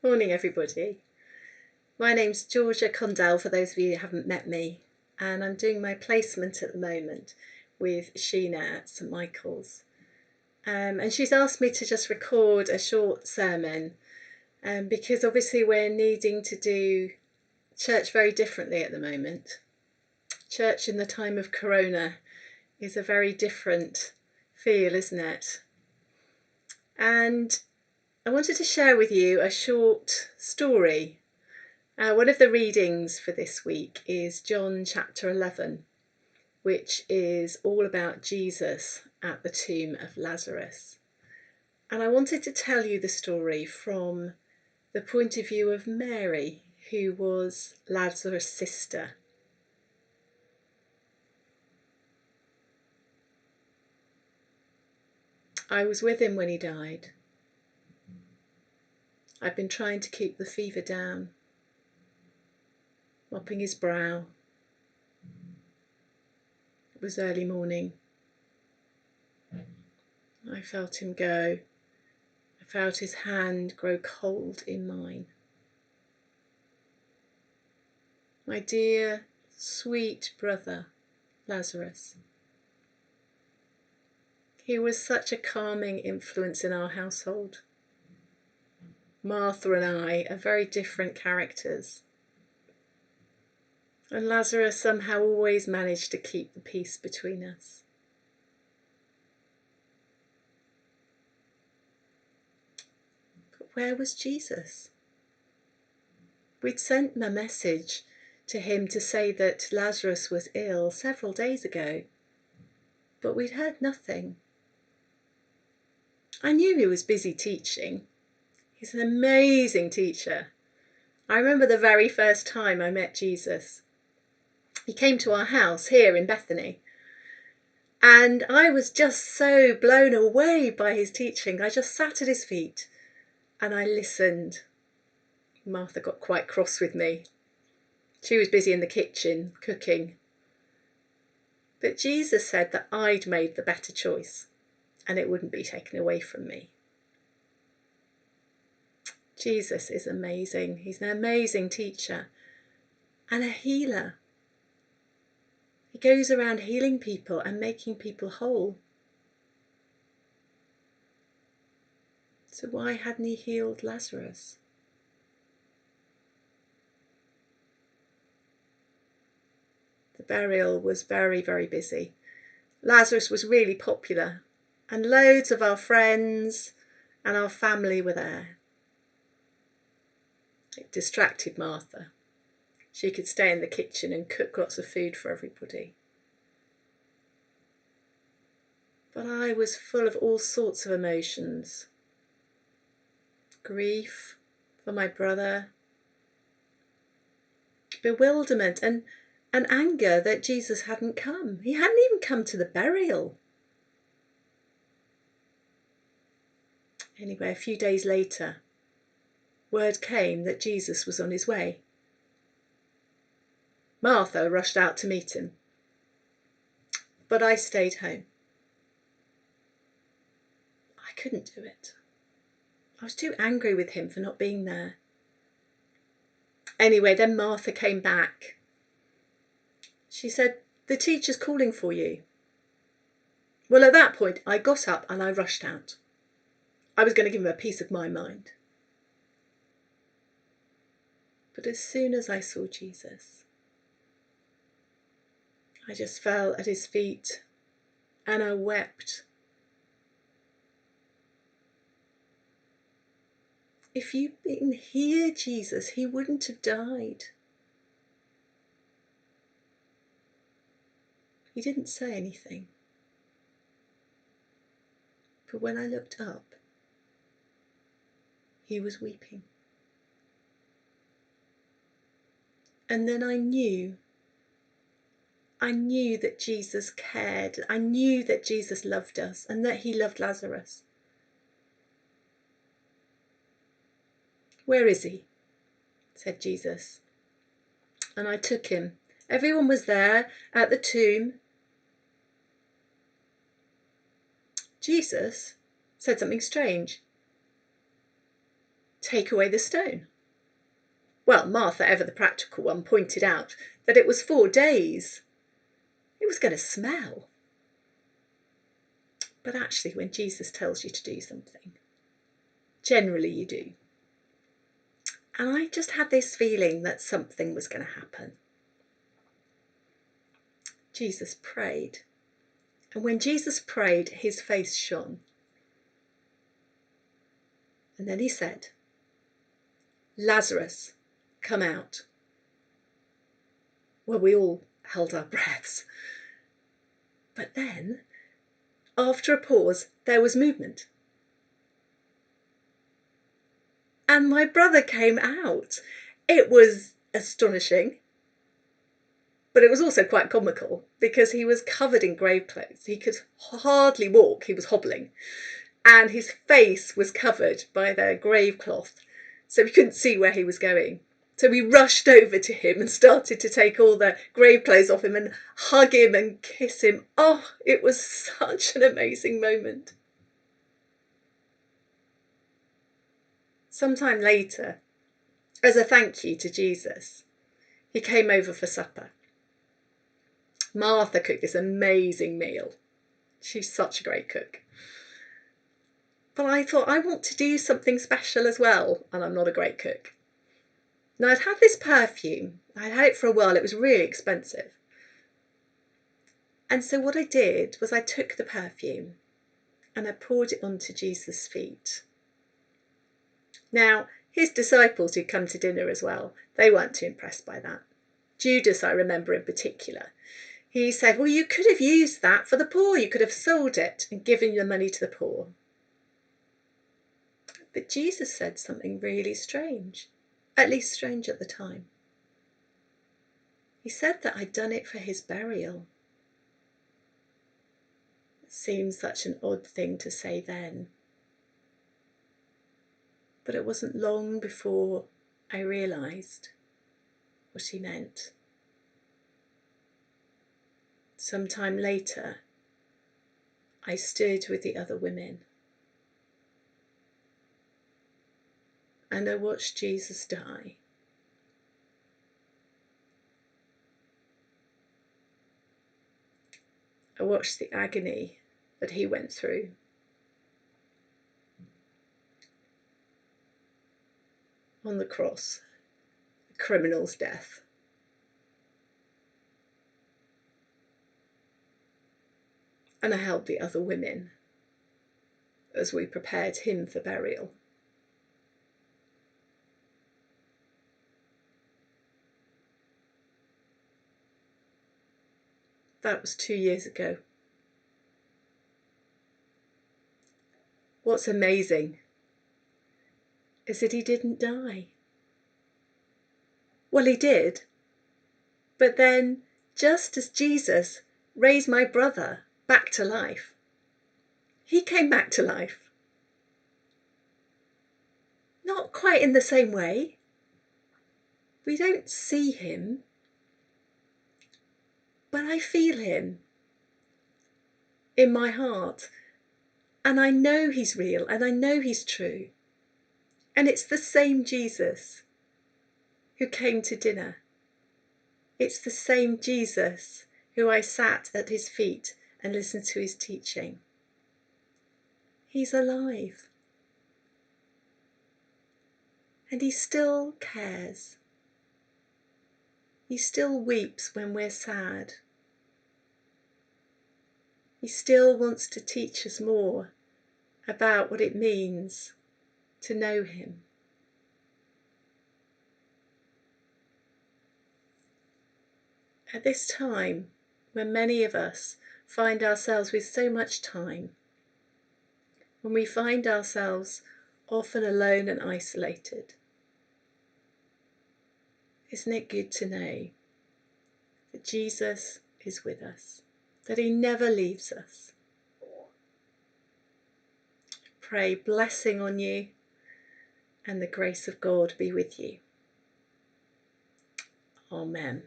Morning, everybody. My name's Georgia Condell, for those of you who haven't met me, and I'm doing my placement at the moment with Sheena at St Michael's. And she's asked me to just record a short sermon because obviously we're needing to do church very differently at the moment. Church in the time of Corona is a very different feel, isn't it? And I wanted to share with you a short story. One of the readings for this week is John chapter 11, which is all about Jesus at the tomb of Lazarus. And I wanted to tell you the story from the point of view of Mary, who was Lazarus' sister. I was with him when he died. I've been trying to keep the fever down, mopping his brow. It was early morning. I felt him go. I felt his hand grow cold in mine. My dear, sweet brother, Lazarus. He was such a calming influence in our household. Martha and I are very different characters. And Lazarus somehow always managed to keep the peace between us. But where was Jesus? We'd sent a message to him to say that Lazarus was ill several days ago, but we'd heard nothing. I knew he was busy teaching. He's an amazing teacher. I remember the very first time I met Jesus. He came to our house here in Bethany, and I was just so blown away by his teaching. I just sat at his feet and I listened. Martha got quite cross with me. She was busy in the kitchen cooking. But Jesus said that I'd made the better choice and it wouldn't be taken away from me. Jesus is amazing. He's an amazing teacher and a healer. He goes around healing people and making people whole. So why hadn't he healed Lazarus? The burial was very, very busy. Lazarus was really popular, and loads of our friends and our family were there. It distracted Martha. She could stay in the kitchen and cook lots of food for everybody. But I was full of all sorts of emotions. Grief for my brother, bewilderment and anger that Jesus hadn't come. He hadn't even come to the burial. Anyway, a few days later, word came that Jesus was on his way. Martha rushed out to meet him, but I stayed home. I couldn't do it. I was too angry with him for not being there. Anyway, then Martha came back. She said, "The teacher's calling for you." Well, at that point, I got up and I rushed out. I was going to give him a piece of my mind. But as soon as I saw Jesus, I just fell at his feet and I wept. If you'd been here, Jesus, he wouldn't have died. He didn't say anything. But when I looked up, he was weeping. And then I knew that Jesus cared. I knew that Jesus loved us and that he loved Lazarus. "Where is he?" said Jesus. And I took him. Everyone was there at the tomb. Jesus said something strange. take away the stone? Well, Martha, ever the practical one, pointed out that it was 4 days. It was going to smell. But actually, when Jesus tells you to do something, generally you do. And I just had this feeling that something was going to happen. Jesus prayed. And when Jesus prayed, his face shone. And then he said, Lazarus, come out. Well, we all held our breaths. But then, after a pause, there was movement. And my brother came out. It was astonishing, but it was also quite comical because he was covered in grave clothes. He could hardly walk, he was hobbling, and his face was covered by the grave cloth, so we couldn't see where he was going. So we rushed over to him and started to take all the grave clothes off him and hug him and kiss him. Oh, it was such an amazing moment. Sometime later, as a thank you to Jesus, he came over for supper. Martha cooked this amazing meal. She's such a great cook. But I thought, I want to do something special as well, and I'm not a great cook. Now, I'd had this perfume. I'd had it for a while. It was really expensive. And so what I did was I took the perfume and I poured it onto Jesus' feet. Now, his disciples who'd come to dinner as well, they weren't too impressed by that. Judas, I remember in particular, he said, well, you could have used that for the poor. You could have sold it and given the money to the poor. But Jesus said something really strange, at least strange at the time. He said that I'd done it for his burial. It seems such an odd thing to say then. But it wasn't long before I realised what he meant. Sometime later, I stood with the other women and I watched Jesus die. I watched the agony that he went through. On the cross, a criminal's death. And I held the other women as we prepared him for burial. That was 2 years ago. What's amazing is that he didn't die. Well, he did. But then, just as Jesus raised my brother back to life, he came back to life. Not quite in the same way. We don't see him, but I feel him in my heart. And I know he's real and I know he's true. And it's the same Jesus who came to dinner. It's the same Jesus who I sat at his feet and listened to his teaching. He's alive. And he still cares. He still weeps when we're sad. He still wants to teach us more about what it means to know him. At this time, when many of us find ourselves with so much time, when we find ourselves often alone and isolated, isn't it good to know that Jesus is with us, that he never leaves us? Pray blessing on you and the grace of God be with you. Amen.